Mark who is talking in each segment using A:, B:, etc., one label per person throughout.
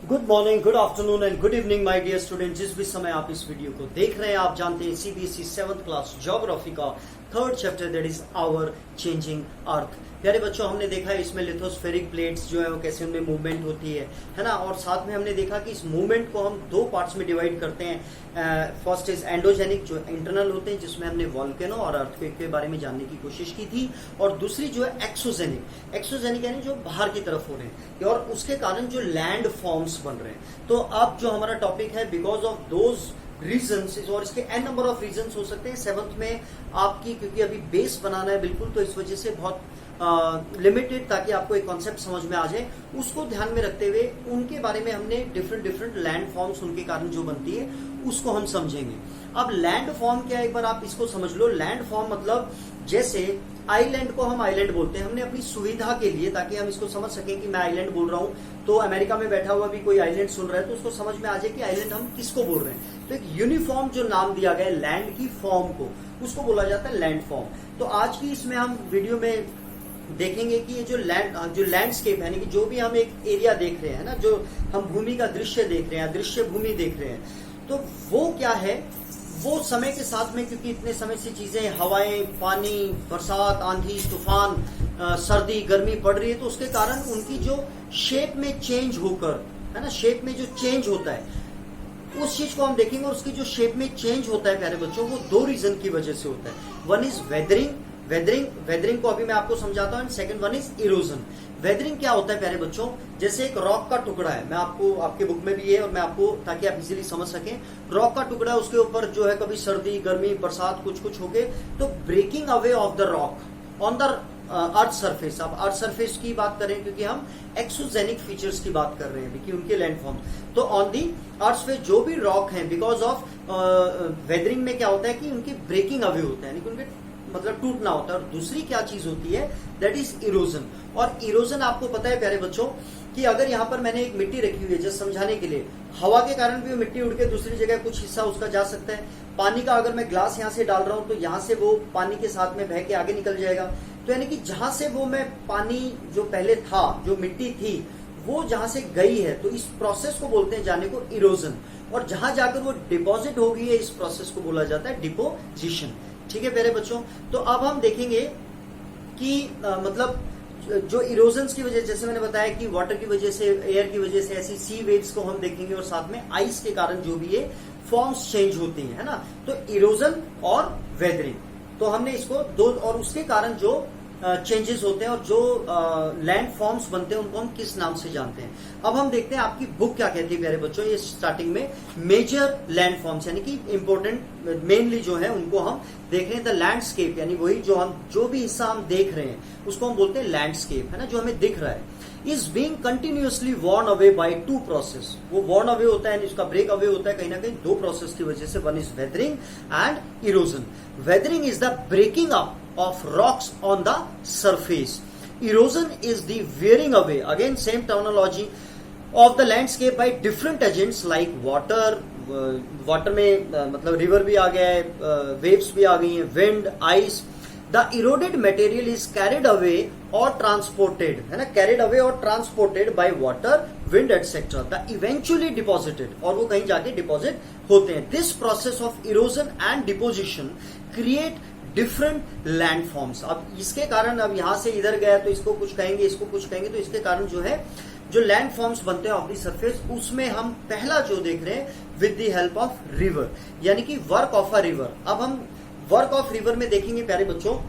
A: Good morning, good afternoon and good evening my dear student. जिस भी समय आप इस वीडियो को देख रहे हैं, आप जानते हैं सीबीएसई 7th क्लास ज्योग्राफी का third chapter that is our changing earth. प्यारे बच्चों, हमने देखा है इसमें लिथोस्फेरिक प्लेट्स जो है वो कैसे उनमें मूवमेंट होती है ना। और साथ में हमने देखा कि इस मूवमेंट को हम दो पार्ट्स में डिवाइड करते हैं। फर्स्ट इज एंडोजेनिक, जो इंटरनल होते हैं, जिसमें हमने वॉल्केनो और अर्थक्वेक के बारे में जानने की कोशिश की थी। और दूसरी जो है एक्सोजेनिक, एक्सोजेनिक यानी जो बाहर की तरफ हो रहे हैं और उसके कारण जो लैंड फॉर्म्स बन रहे हैं। तो अब जो हमारा टॉपिक है, बिकॉज ऑफ दोज रीजंस, और इसके एन नंबर ऑफ रीजंस हो सकते हैं 7th में आपकी, क्योंकि अभी बेस बनाना है बिल्कुल, तो इस वजह से बहुत लिमिटेड, ताकि आपको एक कॉन्सेप्ट समझ में आ जाए, उसको ध्यान में रखते हुए उनके बारे में हमने डिफरेंट लैंड फॉर्म्स उनके कारण जो बनती है उसको हम समझेंगे। अब लैंड फॉर्म क्या है, एक बार आप इसको समझ लो। लैंड फॉर्म मतलब जैसे आइलैंड को हम आइलैंड बोलते हैं, हमने अपनी सुविधा के लिए, ताकि हम इसको समझ सकें कि मैं आइलैंड बोल रहा हूं, तो अमेरिका में बैठा हुआ भी कोई आइलैंड सुन रहा है तो उसको समझ में आ जाए कि आइलैंड हम किसको बोल रहे हैं। तो एक यूनिफॉर्म जो नाम दिया गया है लैंड की फॉर्म को, उसको बोला जाता है लैंड फॉर्म। तो आज की इसमें हम वीडियो में देखेंगे कि ये जो लैंडस्केप यानी कि जो भी हम एक एरिया देख रहे हैं ना, जो हम भूमि का दृश्य देख रहे हैं, दृश्य भूमि देख रहे हैं, तो वो क्या है, वो समय के साथ में, क्योंकि इतने समय से चीजें, हवाएं, पानी, बरसात, आंधी, तूफान, सर्दी, गर्मी पड़ रही है, तो उसके कारण उनकी जो शेप में चेंज होकर, है ना, शेप में जो चेंज होता है उस चीज को हम देखेंगे। और उसकी जो शेप में चेंज होता है प्यारे बच्चों, वो दो रीजन की वजह से होता है। वन इज वेदरिंग को अभी मैं आपको समझाता हूँ। Second one is erosion. Weathering क्या होता है प्यारे बच्चों, जैसे एक रॉक का टुकड़ा है, मैं आपको, आपके बुक में भी है और मैं आपको, ताकि आप इजीली समझ सकें, रॉक का टुकड़ा, उसके ऊपर जो है कभी सर्दी, गर्मी, बरसात कुछ होके, तो breaking away of the rock on the earth surface. अब अर्थ सरफेस की बात करें, क्योंकि हम एक्सोजेनिक फीचर्स की बात कर रहे हैं कि उनके लैंडफॉर्म, तो ऑन दी अर्थ पे जो भी रॉक है, बिकॉज ऑफ वेदरिंग में क्या होता है कि उनकी ब्रेकिंग अवे होता है, यानी कि उनके मतलब टूटना होता है। और दूसरी क्या चीज होती है, दैट इज इरोजन। और इरोजन आपको पता है प्यारे बच्चों कि अगर यहाँ पर मैंने एक मिट्टी रखी हुई है, जस्ट समझाने के लिए, हवा के कारण भी वो मिट्टी उड़ के दूसरी जगह कुछ हिस्सा उसका जा सकता है। पानी का अगर मैं ग्लास यहाँ से डाल रहा हूं, तो यहाँ से वो पानी के साथ में बह के आगे निकल जाएगा। तो यानी कि जहां से वो मैं पानी जो पहले था, जो मिट्टी थी, वो जहां से गई है, तो इस प्रोसेस को बोलते हैं जाने को इरोजन। और जहां जाकर वो डिपॉजिट हो गई है, इस प्रोसेस को बोला जाता है डिपोजिशन। ठीक है प्यारे बच्चों, तो अब हम देखेंगे कि मतलब जो इरोजन्स की वजह, जैसे मैंने बताया कि वाटर की वजह से, एयर की वजह से, ऐसी सी वेव्स को हम देखेंगे, और साथ में आइस के कारण जो भी ये फॉर्म्स चेंज होती हैं, है ना। तो इरोजन और वेदरिंग, तो हमने इसको दो, और उसके कारण जो चेंजेस होते हैं और जो लैंड फॉर्म्स बनते हैं, उनको हम किस नाम से जानते हैं। अब हम देखते हैं आपकी बुक क्या कहती है प्यारे बच्चों। ये स्टार्टिंग में मेजर लैंड फॉर्म्स यानी कि इंपॉर्टेंट मेनली जो है उनको हम देख रहे हैं। द लैंडस्केप यानी वही जो भी हिस्सा हम देख रहे हैं उसको हम बोलते हैं लैंडस्केप, है ना, जो हमें दिख रहा है। Is being continuously worn away by two process. वो वॉर्न अवे होता है, इसका ब्रेक अवे होता है कहीं ना कहीं दो प्रोसेस की वजह से। One is weathering and erosion. Weathering is the breaking up of rocks on the surface. Erosion is the wearing away, again same terminology, of the landscape by different agents like water, water में मतलब river भी आ गया है, waves भी आ गई हैं, wind, ice. The eroded material is carried away or transported, है ना, carried away or transported by water, wind, etc. The eventually deposited, और वो कहीं जाके deposit होते हैं. This process of erosion and deposition create different land forms. अब इसके कारण, अब यहां से इधर गया तो इसको कुछ कहेंगे, इसको कुछ कहेंगे, तो इसके कारण जो है जो लैंड फॉर्म्स बनते हैं ऑफ द सरफेस, उसमें हम पहला जो देख रहे हैं with the help of river, यानी कि वर्क ऑफ अ रिवर। अब हम वर्क ऑफ रिवर में देखेंगे प्यारे बच्चों,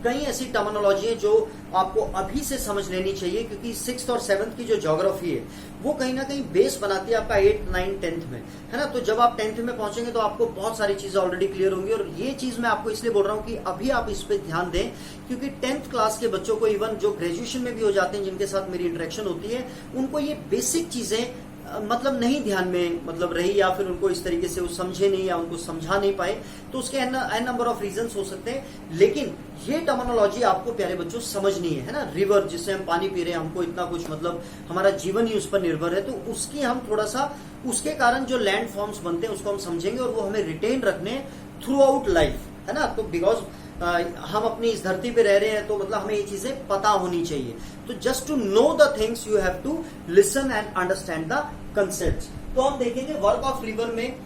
A: कई ऐसी टर्मिनोलॉजी है जो आपको अभी से समझ लेनी चाहिए, क्योंकि 6th और 7th की जो ज्योग्राफी है वो कहीं ना कहीं बेस बनाती है आपका 8th, 9th, 10th में, है ना। तो जब आप 10th में पहुंचेंगे तो आपको बहुत सारी चीजें ऑलरेडी क्लियर होंगी। और ये चीज मैं आपको इसलिए बोल रहा हूं कि अभी आप इस पे ध्यान दें, क्योंकि 10th क्लास के बच्चों को, इवन जो ग्रेजुएशन में भी हो जाते हैं, जिनके साथ मेरी इंटरेक्शन होती है, उनको ये बेसिक चीजें मतलब नहीं ध्यान में मतलब रही, या फिर उनको इस तरीके से वो समझे नहीं, या उनको समझा नहीं पाए, तो उसके एन नंबर ऑफ रीजंस हो सकते हैं। लेकिन ये टर्मिनोलॉजी आपको प्यारे बच्चों समझनी है ना। रिवर, जिससे हम पानी पी रहे हैं, हमको इतना कुछ मतलब हमारा जीवन ही उस पर निर्भर है, तो उसकी हम थोड़ा सा, उसके कारण जो लैंड फॉर्म्स बनते हैं उसको हम समझेंगे, और वो हमें रिटेन रखने थ्रू आउट लाइफ, है ना। तो बिकॉज हम अपनी इस धरती पे रह रहे हैं, तो मतलब हमें ये चीजें पता होनी चाहिए। तो just to know the things you have to listen and understand the concept. तो हम देखेंगे वर्क ऑफ रिवर में।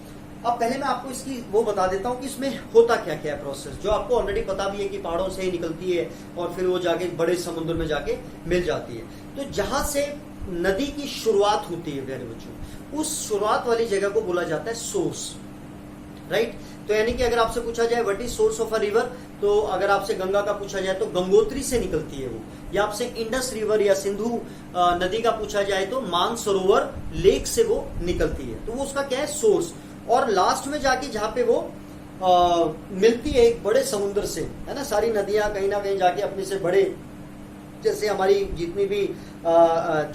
A: अब पहले मैं आपको इसकी वो बता देता हूँ कि इसमें होता क्या क्या है प्रोसेस, जो आपको ऑलरेडी पता भी है कि पहाड़ों से ही निकलती है और फिर वो जाके बड़े समुद्र में जाके मिल जाती है। तो जहां से नदी की शुरुआत होती है प्यारे बच्चों, उस शुरुआत वाली जगह को बोला जाता है सोर्स, राइट। तो यानी कि अगर आपसे पूछा जाए what is source of a river, तो अगर आपसे गंगा का पूछा जाए तो गंगोत्री से निकलती है वो, या आपसे इंडस रिवर या सिंधु नदी का पूछा जाए तो मानसरोवर लेक से वो निकलती है। तो वो उसका क्या है, सोर्स। और लास्ट में जाके जहां पे वो मिलती है एक बड़े समुद्र से, है ना। सारी नदियां कहीं ना कहीं जाके अपने से बड़े, जैसे हमारी जितनी भी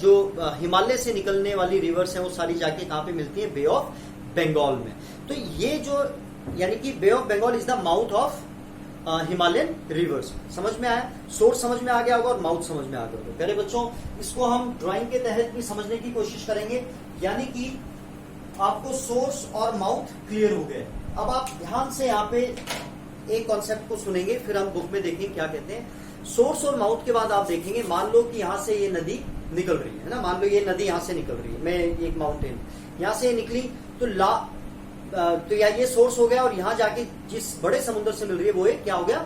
A: जो हिमालय से निकलने वाली रिवर्स हैं वो सारी जाके कहां पे मिलती है, बे ऑफ बंगाल में। तो ये जो यानी कि Bay of Bengal is the mouth of Himalayan rivers. समझ में आया, सोर्स समझ में आ गया होगा और माउथ समझ में आ गया होगा। प्यारे बच्चों, इसको हम ड्राइंग के तहत भी समझने की कोशिश करेंगे, यानी कि आपको सोर्स और माउथ क्लियर हो गए। अब आप ध्यान से यहाँ पे एक कॉन्सेप्ट को सुनेंगे, फिर हम बुक में देखेंगे क्या कहते हैं। सोर्स और माउथ के बाद आप देखेंगे, मान लो कि यहाँ से ये नदी निकल रही है ना, मान लो ये नदी यहाँ से निकल रही है, मैं एक माउंटेन यहाँ से निकली, तो या ये सोर्स हो गया, और यहाँ जाके जिस बड़े समुद्र से मिल रही है वो क्या हो गया,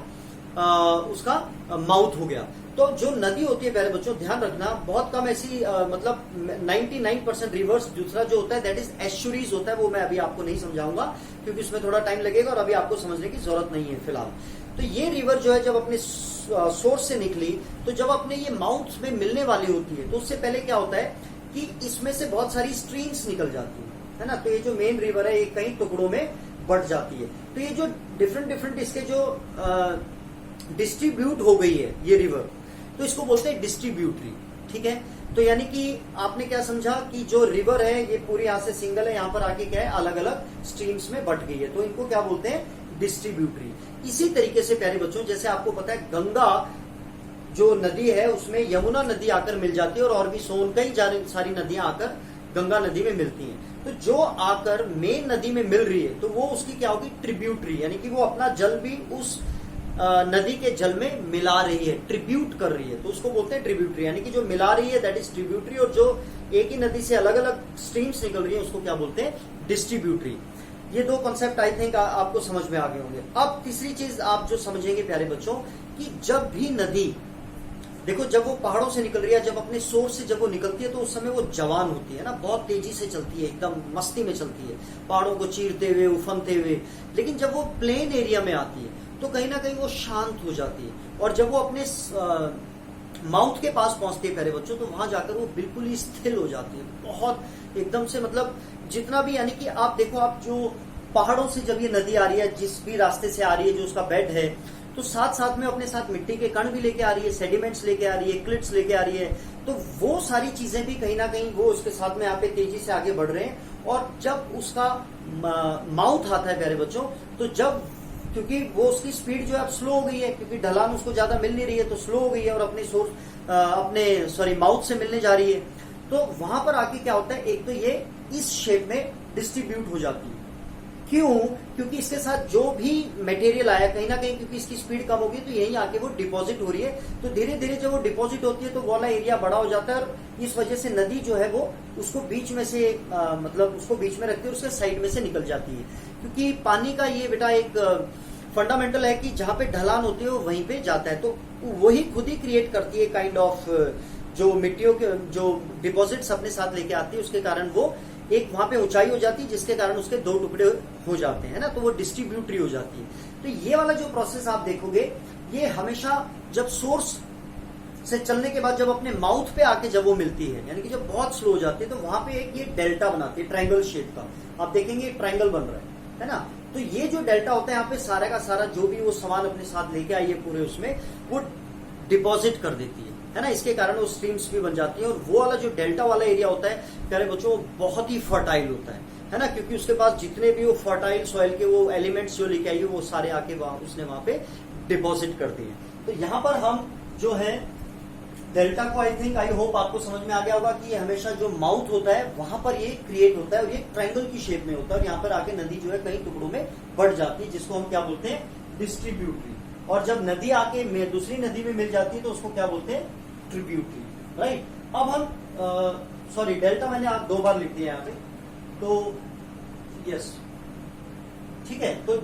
A: उसका माउथ हो गया। तो जो नदी होती है प्यारे बच्चों, ध्यान रखना, बहुत कम ऐसी मतलब 99% रिवर्स दूसरा जो होता है दैट इज एस्चुरीज होता है, वो मैं अभी आपको नहीं समझाऊंगा क्योंकि उसमें थोड़ा टाइम लगेगा और अभी आपको समझने की जरूरत नहीं है फिलहाल। तो ये रिवर जो है जब अपने सोर्स से निकली, तो जब अपने ये माउथ में मिलने वाली होती है, तो उससे पहले क्या होता है कि इसमें से बहुत सारी स्ट्रीम्स निकल जाती है ना। तो ये जो मेन रिवर है ये कई टुकड़ों में बट जाती है। तो ये जो डिफरेंट इसके जो डिस्ट्रीब्यूट हो गई है ये रिवर, तो इसको बोलते हैं डिस्ट्रीब्यूटरी, ठीक है। तो यानी कि आपने क्या समझा कि जो रिवर है ये पूरी यहाँ से सिंगल है, यहाँ पर आके क्या है, अलग अलग स्ट्रीम्स में बट गई है, तो इनको क्या बोलते हैं, डिस्ट्रीब्यूटरी। इसी तरीके से प्यारे बच्चों, जैसे आपको पता है गंगा जो नदी है उसमें यमुना नदी आकर मिल जाती है, और भी सोन कई सारी नदियां आकर गंगा नदी में मिलती हैं। तो जो आकर मेन नदी में मिल रही है तो वो उसकी क्या होगी, ट्रिब्यूटरी, यानी कि वो अपना जल भी उस नदी के जल में मिला रही है, ट्रिब्यूट कर रही है, तो उसको बोलते हैं ट्रिब्यूटरी, यानी कि जो मिला रही है दैट इज ट्रिब्यूटरी, और जो एक ही नदी से अलग अलग स्ट्रीम्स निकल रही है उसको क्या बोलते हैं, डिस्ट्रीब्यूटरी। ये दो कॉन्सेप्ट आई थिंक आपको समझ में आ गए होंगे। अब तीसरी चीज आप जो समझेंगे प्यारे बच्चों, कि जब भी नदी, देखो जब वो पहाड़ों से निकल रही है, जब अपने सोर्स से जब वो निकलती है तो उस समय वो जवान होती है ना, बहुत तेजी से चलती है, एकदम मस्ती में चलती है, पहाड़ों को चीरते हुए, उफनते हुए। लेकिन जब वो प्लेन एरिया में आती है तो कहीं ना कहीं वो शांत हो जाती है, और जब वो अपने माउथ के पास पहुंचती है प्यारे बच्चों, तो वहां जाकर वो बिल्कुल ही स्थिर हो जाती है, बहुत एकदम से, मतलब जितना भी, यानी कि आप देखो, आप जो पहाड़ों से जब ये नदी आ रही है, जिस भी रास्ते से आ रही है, जो उसका बेड है, तो साथ साथ में अपने साथ मिट्टी के कण भी लेके आ रही है, सेडिमेंट्स लेके आ रही है, क्लिट्स लेके आ रही है, तो वो सारी चीजें भी कहीं ना कहीं वो उसके साथ में यहाँ पे तेजी से आगे बढ़ रहे हैं। और जब उसका माउथ आता है प्यारे बच्चों, तो जब, क्योंकि वो उसकी स्पीड जो है अब स्लो हो गई है, क्योंकि ढलान उसको ज्यादा मिल नहीं रही है, तो स्लो हो गई है और अपने माउथ से मिलने जा रही है, तो वहां पर आके क्या होता है, एक तो ये इस शेप में डिस्ट्रीब्यूट हो जाती है। क्यों? क्योंकि इसके साथ जो भी मटेरियल आया कहीं ना कहीं, क्योंकि इसकी स्पीड कम होगी तो यही आके वो डिपॉजिट हो रही है, तो धीरे धीरे जब वो डिपॉजिट होती है तो वो वाला एरिया बड़ा हो जाता है, और इस वजह से नदी जो है वो उसको बीच में से मतलब उसको बीच में रखती है, उसके साइड में से निकल जाती है। क्योंकि पानी का ये बेटा एक फंडामेंटल है कि जहां पे ढलान होती है वो वहीं पे जाता है, तो वही खुद ही क्रिएट करती है काइंड ऑफ जो मिट्टियों के जो डिपॉजिट्स अपने साथ लेके आती है, उसके कारण वो एक वहां पे ऊंचाई हो जाती है, जिसके कारण उसके दो टुकड़े हो जाते हैं ना, तो वो डिस्ट्रीब्यूटरी हो जाती है। तो ये वाला जो प्रोसेस आप देखोगे, ये हमेशा जब सोर्स से चलने के बाद जब अपने माउथ पे आके जब वो मिलती है, यानी कि जब बहुत स्लो हो जाती है, तो वहां पे एक ये डेल्टा बनाती है, ट्रायंगल शेप का। आप देखेंगे ट्रायंगल बन रहा है ना। तो ये जो डेल्टा होता है, यहाँ पे सारा का सारा जो भी वो सामान अपने साथ लेके आई है पूरे, उसमें वो डिपॉजिट कर देती है ना। इसके कारण वो स्ट्रीम्स भी बन जाती है, और वो वाला जो डेल्टा वाला एरिया होता है प्यारे बच्चों, बहुत ही फर्टाइल होता है ना, क्योंकि उसके पास जितने भी वो फर्टाइल सॉइल के वो एलिमेंट्स जो लेके आई है वो सारे आके उसने वहां पे डिपॉजिट कर दिए। तो यहाँ पर हम जो है डेल्टा को, आई होप आपको समझ में आ गया होगा कि ये हमेशा जो माउथ होता है वहां पर ये क्रिएट होता है, और ये ट्रायंगल की शेप में होता है, और यहाँ पर आके नदी जो है कई टुकड़ों में बढ़ जाती है, जिसको हम क्या बोलते हैं, डिस्ट्रीब्यूटरी। और जब नदी आके दूसरी नदी में मिल जाती है तो उसको क्या बोलते हैं, ट्रिब्यूटरी, राइट। अब हम सॉरी डेल्टा मैंने आप 2 बार लिख दिया यहाँ पे, तो यस ठीक है, तो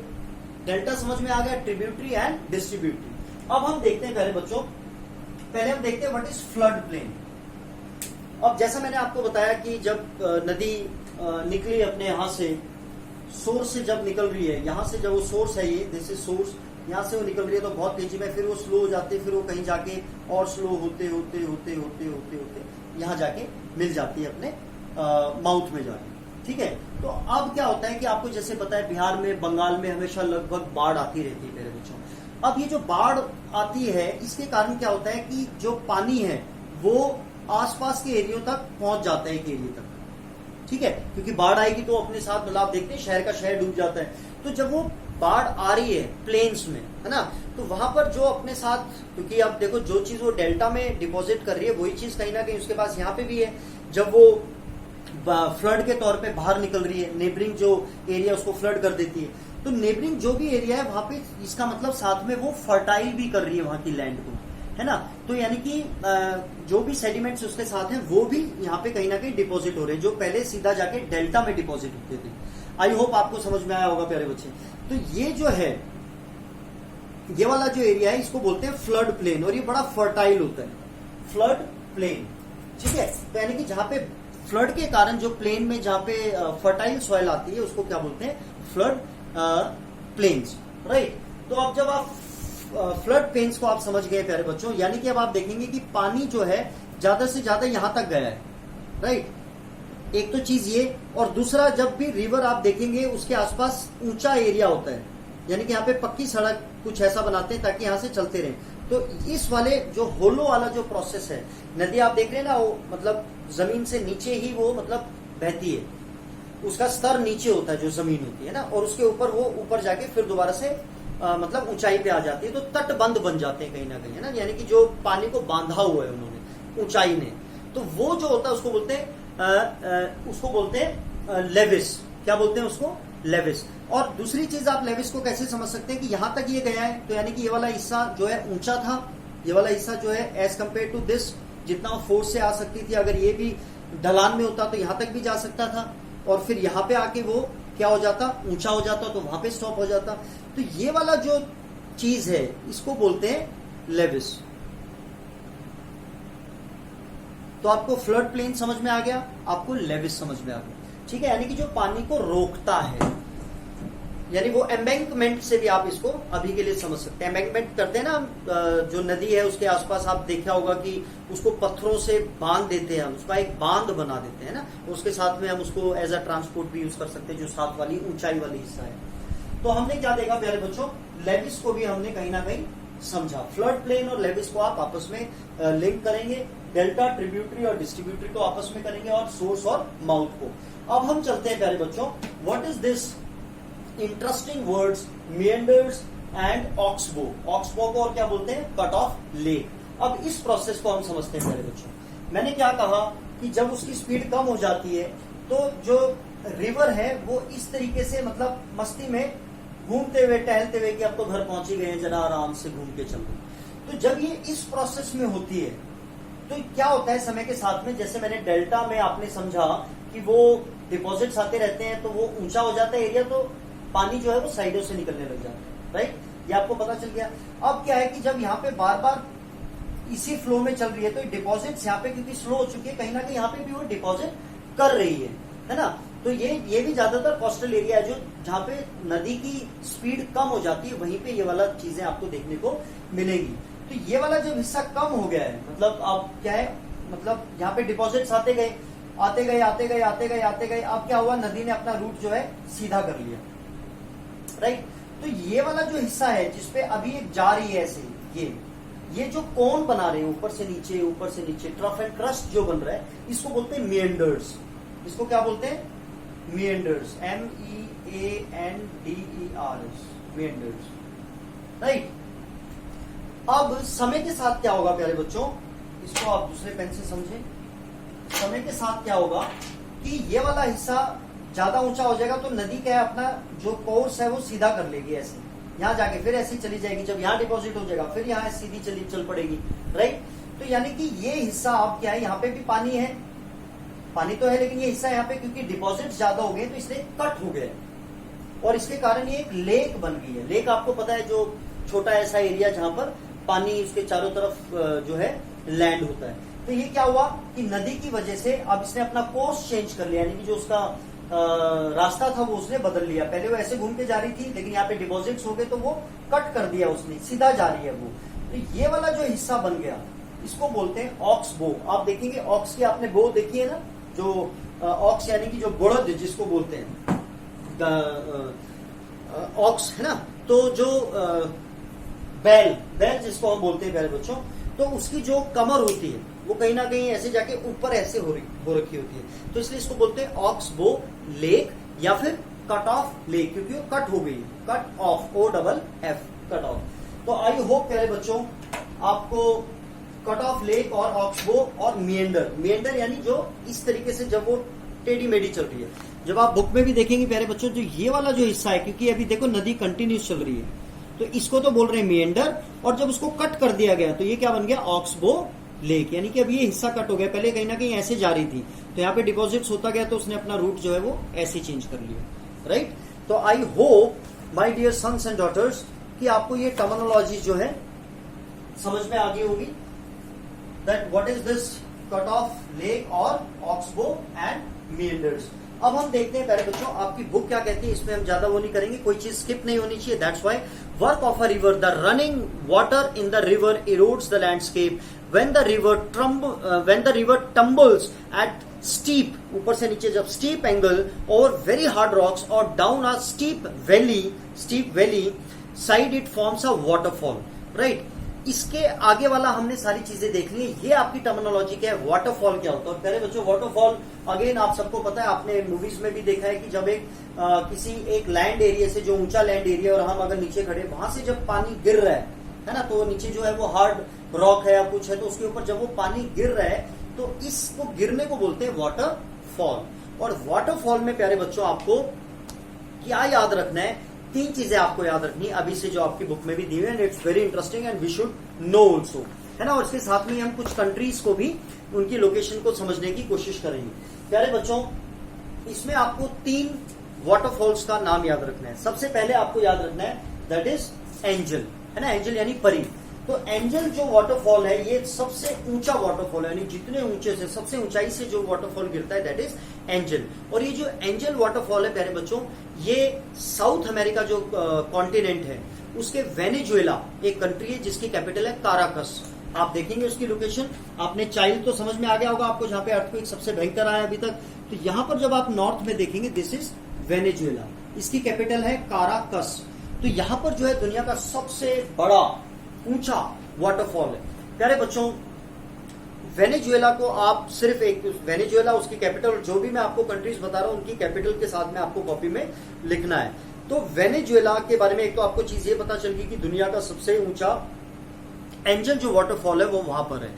A: डेल्टा समझ में आ गया, ट्रिब्यूटरी एंड डिस्ट्रीब्यूटरी। अब हम देखते हैं पहले हम देखते हैं व्हाट इज फ्लड प्लेन। अब जैसा मैंने आपको बताया कि जब नदी निकली अपने यहां से, सोर्स से जब निकल रही है, यहां से जब वो सोर्स है, ये दिस इज सोर्स, यहां से वो निकल रही है तो बहुत तेजी में, फिर वो स्लो हो जाती है, फिर वो कहीं जाके और स्लो होते होते होते होते होते होते यहां जाके मिल जाती है अपने माउथ में जाके, ठीक है। तो अब क्या होता है कि आपको जैसे पता है बिहार में, बंगाल में हमेशा लगभग बाढ़ आती रहती है मेरे बच्चों। अब ये जो बाढ़ आती है इसके कारण क्या होता है कि जो पानी है वो आसपास के एरियो तक पहुंच जाता है, एक एरिया तक, ठीक है, क्योंकि बाढ़ आएगी तो अपने साथ, मतलब आप देखते हैं शहर का शहर डूब जाता है। तो जब वो बाढ़ आ रही है प्लेन्स में, है ना, तो वहां पर जो अपने साथ, क्योंकि आप देखो जो चीज वो डेल्टा में डिपॉजिट कर रही है वही चीज कहीं ना कहीं उसके पास यहाँ पे भी है। जब वो फ्लड के तौर पे बाहर निकल रही है, नेबरिंग जो एरिया उसको फ्लड कर देती है, तो नेबरिंग जो भी एरिया है वहां पे, इसका मतलब साथ में वो फर्टाइल भी कर रही है वहां की लैंड को, है ना। तो यानी कि जो भी सेडिमेंट्स उसके साथ हैं वो भी यहाँ पे कहीं ना कहीं डिपॉजिट हो रहे हैं, जो पहले सीधा जाके डेल्टा में डिपॉजिट होते थे। आई होप आपको समझ में आया होगा प्यारे बच्चे। तो ये जो है, ये वाला जो एरिया है इसको बोलते हैं फ्लड प्लेन, और ये बड़ा फर्टाइल होता है, फ्लड प्लेन, ठीक है। तो यानी कि जहां पे फ्लड के कारण जो प्लेन में जहां पे फर्टाइल सॉइल आती है उसको क्या बोलते हैं, फ्लड प्लेन्स, राइट। तो अब जब आप फ्लड प्लेन्स को आप समझ गए प्यारे बच्चों, यानी कि अब आप देखेंगे कि पानी जो है ज्यादा से ज्यादा यहां तक गया है, राइट। एक तो चीज ये, और दूसरा जब भी रिवर आप देखेंगे उसके आसपास ऊंचा एरिया होता है, यानी कि यहाँ पे पक्की सड़क कुछ ऐसा बनाते हैं ताकि यहाँ से चलते रहे। तो इस वाले जो होलो वाला जो प्रोसेस है, नदी आप देख रहे हैं ना, वो मतलब जमीन से नीचे ही वो मतलब बहती है, उसका स्तर नीचे होता है जो जमीन होती है ना, और उसके ऊपर वो ऊपर जाके फिर दोबारा से मतलब ऊंचाई पे आ जाती है, तो तटबंध बन जाते हैं कहीं ना कहीं, है ना, यानी कि जो पानी को बांधा हुआ है उन्होंने ऊंचाई ने, तो वो जो होता है उसको बोलते हैं लेविस। क्या बोलते हैं उसको, लेविस। और दूसरी चीज आप लेविस को कैसे समझ सकते हैं कि यहां तक ये गया है, तो यानी कि ये वाला हिस्सा जो है ऊंचा था, ये वाला हिस्सा जो है एज कम्पेयर टू दिस, जितना फोर्स से आ सकती थी, अगर ये भी ढलान में होता तो यहां तक भी जा सकता था, और फिर यहां पे आके वो क्या हो जाता, ऊंचा हो जाता, तो वहां पे स्टॉप हो जाता। तो ये वाला जो चीज है इसको बोलते हैं लेविस। तो आपको फ्लड प्लेन समझ में आ गया, आपको लेविस समझ में आ गया, ठीक है। यानी कि जो पानी को रोकता है, यानी वो एम्बैंकमेंट से भी आप इसको अभी के लिए समझ सकते हैं। एम्बैंकमेंट करते हैं ना, जो नदी है उसके आसपास आप देखा होगा कि उसको पत्थरों से बांध देते हैं, हम उसका एक बांध बना देते हैं ना, उसके साथ में हम उसको एज अ ट्रांसपोर्ट भी यूज कर सकते हैं, जो साथ वाली ऊंचाई वाली हिस्सा है। तो हमने क्या देखा प्यारे बच्चों, लेविस को भी हमने कहीं ना कहीं समझा। फ्लड प्लेन और लेविस को आप आपस में लिंक करेंगे, डेल्टा, ट्रिब्यूटरी और डिस्ट्रीब्यूटरी को आपस में करेंगे, और सोर्स और माउथ को। अब हम चलते हैं प्यारे बच्चों, what is this interesting words meanders and oxbow. Oxbow को और क्या बोलते हैं, कट ऑफ लेक। अब इस प्रोसेस को हम समझते हैं प्यारे बच्चों। मैंने क्या कहा कि जब उसकी स्पीड कम हो जाती है तो जो रिवर है वो इस तरीके से मतलब मस्ती में घूमते हुए, टहलते हुए कि अब तो घर पहुंच ही गए हैं, जरा आराम से घूम के चलो। तो जब ये इस प्रोसेस में होती है तो क्या होता है समय के साथ में, जैसे मैंने डेल्टा में आपने समझा कि वो डिपॉजिट्स आते रहते हैं, तो वो ऊंचा हो जाता है एरिया, तो पानी जो है वो साइडों से निकलने लग जाता है, राइट। ये आपको पता चल गया। अब क्या है कि जब यहाँ पे बार बार इसी फ्लो में चल रही है, तो डिपॉजिट्स यहाँ पे क्योंकि स्लो हो चुकी है, कहीं ना कहीं यहाँ पे भी वो डिपॉजिट कर रही है ना। तो ये भी ज्यादातर कोस्टल एरिया है, जो जहाँ पे नदी की स्पीड कम हो जाती है, वहीं पे ये वाला चीजें आपको देखने को मिलेंगी। तो ये वाला जब हिस्सा कम हो गया है, मतलब अब क्या है, मतलब यहाँ पे डिपॉजिट्स आते गए, अब क्या हुआ, नदी ने अपना रूट जो है सीधा कर लिया, राइट। तो ये वाला जो हिस्सा है जिसपे अभी एक जा रही है ऐसे, ये जो कोन बना रहे हैं ऊपर से नीचे, ट्रफ एंड क्रस्ट जो बन रहा है, इसको बोलते हैं मेंडर्स। इसको क्या बोलते हैं, मेंडर्स, MEANDERS, मेंडर्स, राइट। अब समय के साथ क्या होगा प्यारे बच्चों, इसको आप दूसरे पेन से समझें। समय के साथ क्या होगा कि ये वाला हिस्सा ज्यादा ऊंचा हो जाएगा, तो नदी क्या है, अपना जो कोर्स है वो सीधा कर लेगी ऐसे, यहाँ जाके फिर ऐसी चली जाएगी, जब यहाँ डिपॉजिट हो जाएगा फिर यहाँ सीधी चल पड़ेगी, राइट। तो यानी कि ये हिस्सा अब क्या है, यहाँ पे भी पानी है, पानी तो है, लेकिन ये हिस्सा यहाँ पे क्योंकि डिपॉजिट ज्यादा हो गए तो इसलिए कट हो गया और इसके कारण ये एक लेक बन गई है। लेक आपको पता है, जो छोटा ऐसा एरिया जहां पर पानी उसके चारों तरफ जो है लैंड होता है। तो ये क्या हुआ कि नदी की वजह से अब इसने अपना कोर्स चेंज कर लिया, यानी कि जो उसका रास्ता था वो उसने बदल लिया। पहले वो ऐसे घूम के जा रही थी, लेकिन यहाँ पे डिपॉजिट्स हो गए तो वो कट कर दिया उसने, सीधा जा रही है वो। तो ये वाला जो हिस्सा बन गया इसको बोलते हैं ऑक्स बो। आप देखेंगे ऑक्स की आपने बो देखी है ना, जो ऑक्स यानी कि जो बड़द जिसको बोलते हैं ऑक्स है ना, तो जो बैल जिसको हम बोलते हैं प्यारे बच्चों, तो उसकी जो कमर होती है वो कहीं ना कहीं ऐसे जाके ऊपर ऐसे हो रखी होती है, तो इसलिए इसको बोलते हैं ऑक्स बो लेक या फिर कट ऑफ लेक, क्योंकि वो कट हो गई, cut off, OFF, cut off. तो आई होप प्यारे बच्चों आपको कट ऑफ लेक और ऑक्स बो और मिएंडर यानी जो इस तरीके से जब वो टेढ़ी मेढ़ी चल रही है, जब आप बुक में भी देखेंगे प्यारे बच्चों, जो ये वाला जो हिस्सा है, क्योंकि अभी देखो नदी कंटिन्यूस चल रही है, तो इसको तो बोल रहे हैं मिएंडर, और जब उसको कट कर दिया गया तो ये क्या बन गया, ऑक्स बो लेक, यानी कि अब ये हिस्सा कट हो गया। पहले कहीं ना कहीं ऐसे जा रही थी, तो यहाँ पे डिपॉजिट्स होता गया तो उसने अपना रूट जो है वो ऐसे चेंज कर लिया, राइट। तो I hope my dear sons and daughters कि आपको ये टर्मिनोलॉजी जो है समझ में आ गई होगी, that what is this cut off lake और ऑक्स बो एंड मिएंडर्स। अब हम देखते हैं प्यारे बच्चों आपकी बुक क्या कहती है, इसमें हम ज्यादा वो नहीं करेंगे, कोई चीज स्किप नहीं होनी चाहिए। That's why work of a river, the running water in the river erodes the landscape when the river tumbles at steep, ऊपर से नीचे जब steep angle or very hard rocks or down a steep valley side it forms a waterfall, right। इसके आगे वाला हमने सारी चीजें देख ली। ये आपकी टर्मिनोलॉजी क्या है, वाटरफॉल क्या होता है। और प्यारे बच्चों वाटरफॉल अगेन आप सबको पता है, आपने मूवीज में भी देखा है कि जब किसी एक लैंड एरिया से, जो ऊंचा लैंड एरिया और हम अगर नीचे खड़े, वहां से जब पानी गिर रहा है ना, तो नीचे जो है वो हार्ड रॉक है या कुछ है, तो उसके ऊपर जब वो पानी गिर रहा है तो इसको गिरने को बोलते हैं वाटरफॉल। और वाटरफॉल में प्यारे बच्चों आपको क्या याद रखना है, 3 चीजें आपको याद रखनी है अभी से जो आपकी बुक में भी दी हुई है, it's very interesting and we should know also, है ना। और इसके साथ में हम कुछ कंट्रीज को भी, उनकी लोकेशन को समझने की कोशिश करेंगे। प्यारे बच्चों इसमें आपको 3 वाटरफॉल्स का नाम याद रखना है। सबसे पहले आपको याद रखना है दैट इज एंजल, है ना, एंजल यानी परी। तो एंजल जो वाटरफॉल है ये सबसे ऊंचा वाटरफॉल है, यानी जितने ऊंचे से, सबसे ऊंचाई से जो वाटरफॉल गिरता है दैट इज एंजल। और ये जो एंजल वाटरफॉल है प्यारे बच्चों, ये साउथ अमेरिका जो कॉन्टिनेंट है उसके वेनेजुएला एक कंट्री है जिसकी कैपिटल है काराकस। आप देखेंगे उसकी लोकेशन, आपने चाइल्ड तो समझ में आ गया होगा आपको, जहां पे अर्थक्वेक सबसे भयंकर आया अभी तक। तो यहां पर जब आप नॉर्थ में देखेंगे दिस इज वेनेजुएला, इसकी कैपिटल है काराकस। तो यहां पर जो है दुनिया का सबसे बड़ा ऊंचा वाटरफॉल है। प्यारे बच्चों वेनेजुएला को आप सिर्फ एक, वेनेजुएला उसकी कैपिटल, जो भी मैं आपको कंट्रीज बता रहा हूं उनकी कैपिटल के साथ में आपको कॉपी में लिखना है। तो वेनेजुएला के बारे में एक तो आपको चीज ये पता चल गई कि दुनिया का सबसे ऊंचा एंजल जो वाटरफॉल है वो वहां पर है।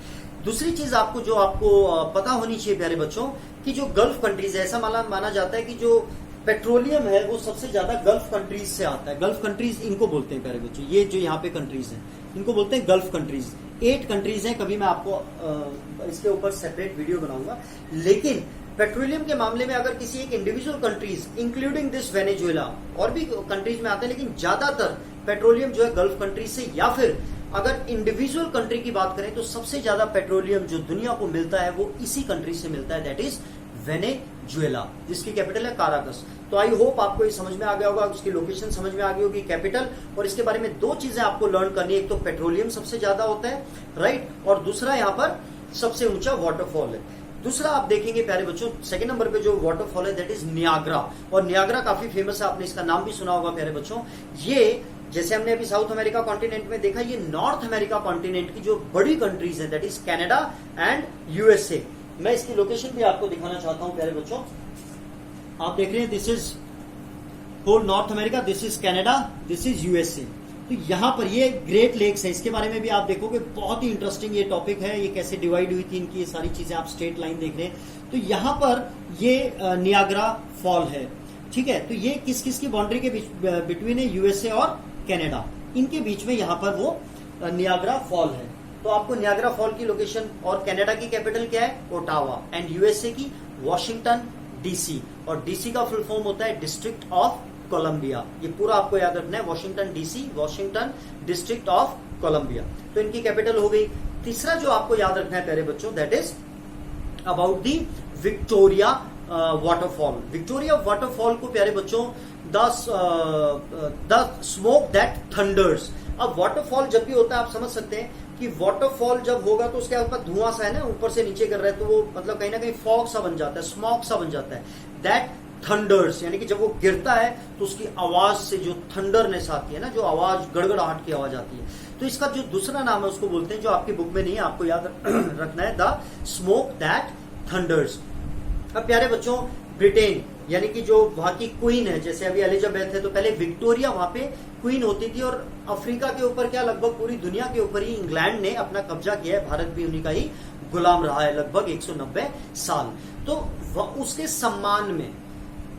A: दूसरी चीज आपको जो आपको पता होनी चाहिए प्यारे बच्चों कि जो गल्फ कंट्रीज है, ऐसा माना जाता है कि जो पेट्रोलियम है वो सबसे ज्यादा गल्फ कंट्रीज से आता है। गल्फ कंट्रीज इनको बोलते हैं प्यारे बच्चों, ये जो यहाँ पे कंट्रीज हैं इनको बोलते हैं गल्फ कंट्रीज। 8 कंट्रीज हैं, कभी मैं आपको इसके ऊपर सेपरेट वीडियो बनाऊंगा। लेकिन पेट्रोलियम के मामले में अगर किसी एक individual countries including this Venezuela और भी कंट्रीज में आते हैं, लेकिन ज्यादातर पेट्रोलियम जो है गल्फ कंट्रीज से, या फिर अगर इंडिविजुअल कंट्री की बात करें तो सबसे ज्यादा पेट्रोलियम जो दुनिया को मिलता है वो इसी कंट्री से मिलता है, दैट इज वेनेजुएला, जिसकी कैपिटल है काराकस। तो आई होप आपको ये समझ में आ गया होगा, उसकी लोकेशन समझ में आ गई होगी, कैपिटल, और इसके बारे में 2 चीजें आपको लर्न करनी है। एक तो पेट्रोलियम सबसे ज्यादा होता है, राइट, और दूसरा यहाँ पर सबसे ऊंचा वाटरफॉल है। दूसरा आप देखेंगे प्यारे बच्चों, सेकंड नंबर पे जो वाटरफॉल है दैट इज नियाग्रा। और नियाग्रा काफी फेमस है, आपने इसका नाम भी सुना होगा प्यारे बच्चों। ये जैसे हमने अभी साउथ अमेरिका कॉन्टिनेंट में देखा, ये नॉर्थ अमेरिका कॉन्टिनेंट की जो बड़ी कंट्रीज है that is Canada and USA. मैं इसकी लोकेशन भी आपको दिखाना चाहता हूं प्यारे बच्चों। आप देख रहे हैं this is whole North America, this is Canada, this is USA. तो यहां पर ये ग्रेट लेक्स है, इसके बारे में भी आप देखोगे, बहुत ही इंटरेस्टिंग ये टॉपिक है, ये कैसे डिवाइड हुई थी इनकी ये सारी चीजें, आप स्ट्रेट लाइन देख रहे हैं। तो यहां पर ये नियाग्रा फॉल है, ठीक है। तो ये किस किस की बाउंड्री के बिटवीन है, यूएसए और कनाडा, इनके बीच में यहाँ पर वो नियाग्रा फॉल है। तो आपको नियाग्रा फॉल की लोकेशन, और कनाडा की कैपिटल क्या है, ओटावा, एंड यूएसए की वॉशिंगटन डीसी, और डीसी का फुल फॉर्म होता है डिस्ट्रिक्ट ऑफ कोलंबिया। ये पूरा आपको याद रखना है, Washington DC, Washington District of Columbia. तो इनकी कैपिटल हो गई। तीसरा जो आपको याद रखना है प्यारे बच्चों, that is about the Victoria waterfall. Victoria waterfall को प्यारे बच्चों द स्मोक दैट थंडर्स। अब वाटरफॉल जब भी होता है आप समझ सकते हैं कि वाटरफॉल जब होगा तो उसके ऊपर धुआं सा है ना, ऊपर से नीचे कर रहा है, तो वो मतलब कहीं ना कहीं फॉग सा बन जाता है, स्मोक सा बन जाता है। दैट थंडर्स यानी कि जब वो गिरता है तो उसकी आवाज से जो थंडरनेस आती है ना, जो आवाज गड़गड़ाहट की आवाज आती है, तो इसका जो दूसरा नाम है उसको बोलते हैं, जो आपकी बुक में नहीं है, आपको याद रखना है, द स्मोक दैट थंडर्स। अब प्यारे बच्चों, ब्रिटेन यानी कि जो वहां की क्वीन है, जैसे अभी एलिजाबेथ है, तो पहले विक्टोरिया वहां पे क्वीन होती थी, और अफ्रीका के ऊपर क्या, लगभग पूरी दुनिया के ऊपर ही इंग्लैंड ने अपना कब्जा किया है, भारत भी उन्हीं का ही गुलाम रहा है लगभग 190 साल। तो उसके सम्मान में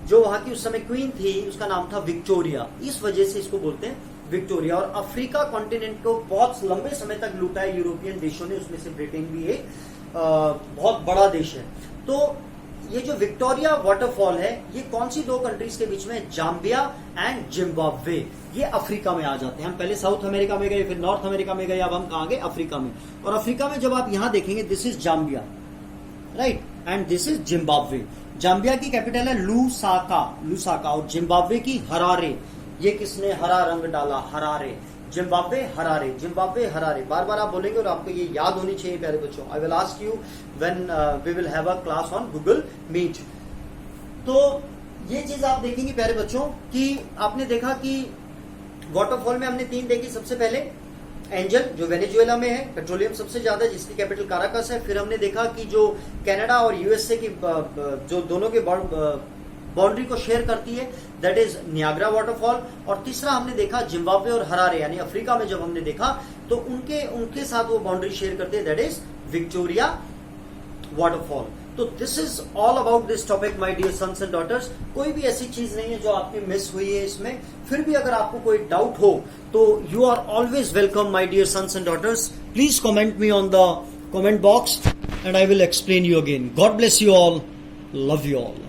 A: जो वहां की उस समय क्वीन थी, उसका नाम था विक्टोरिया, इस वजह से इसको बोलते हैं विक्टोरिया। और अफ्रीका कॉन्टिनेंट को बहुत लंबे समय तक लूटा है यूरोपियन देशों ने, उसमें से ब्रिटेन भी एक बहुत बड़ा देश है। तो ये जो विक्टोरिया वाटरफॉल है, ये कौन सी दो कंट्रीज के बीच में, जाम्बिया एंड जिम्बाब्वे, ये अफ्रीका में आ जाते हैं। हम पहले साउथ अमेरिका में गए, फिर नॉर्थ अमेरिका में गए, अब हम कहां गए, अफ्रीका में। और अफ्रीका में जब आप यहां देखेंगे, this is Zambia, right, and this is Zimbabwe. Zambia की कैपिटल है लुसाका, और जिम्बाब्वे की हरारे। ये किसने हरा रंग डाला, हरारे, जिम्बाब्वे हरारे। बार बार आप बोलेंगे और आपको ये याद होनी चाहिए प्यारे बच्चों। I will ask you when we will have a class on Google Meet. तो ये चीज आप देखेंगे प्यारे बच्चों कि आपने देखा कि वाटरफॉल में हमने 3 देखी। सबसे पहले एंजल जो वेनेजुएला में है, पेट्रोलियम सबसे ज्यादा, जिसकी कैपिटल काराकस है। फिर हमने देखा कि जो कनाडा और यूएसए की जो दोनों के बाउंड्री को शेयर करती है, दैट इज नियाग्रा वाटरफॉल। और तीसरा हमने देखा जिम्बाब्वे और हरारे यानी अफ्रीका में जब हमने देखा तो उनके साथ वो बाउंड्री शेयर करते हैं, दैट इज विक्टोरिया वाटरफॉल। तो this is all about this topic my dear sons and daughters. कोई भी ऐसी चीज नहीं है जो आपकी मिस हुई है इसमें। फिर भी अगर आपको कोई डाउट हो तो you are always welcome my dear sons and daughters. Please comment me on the comment box and I will explain you again. God bless you all, love you all.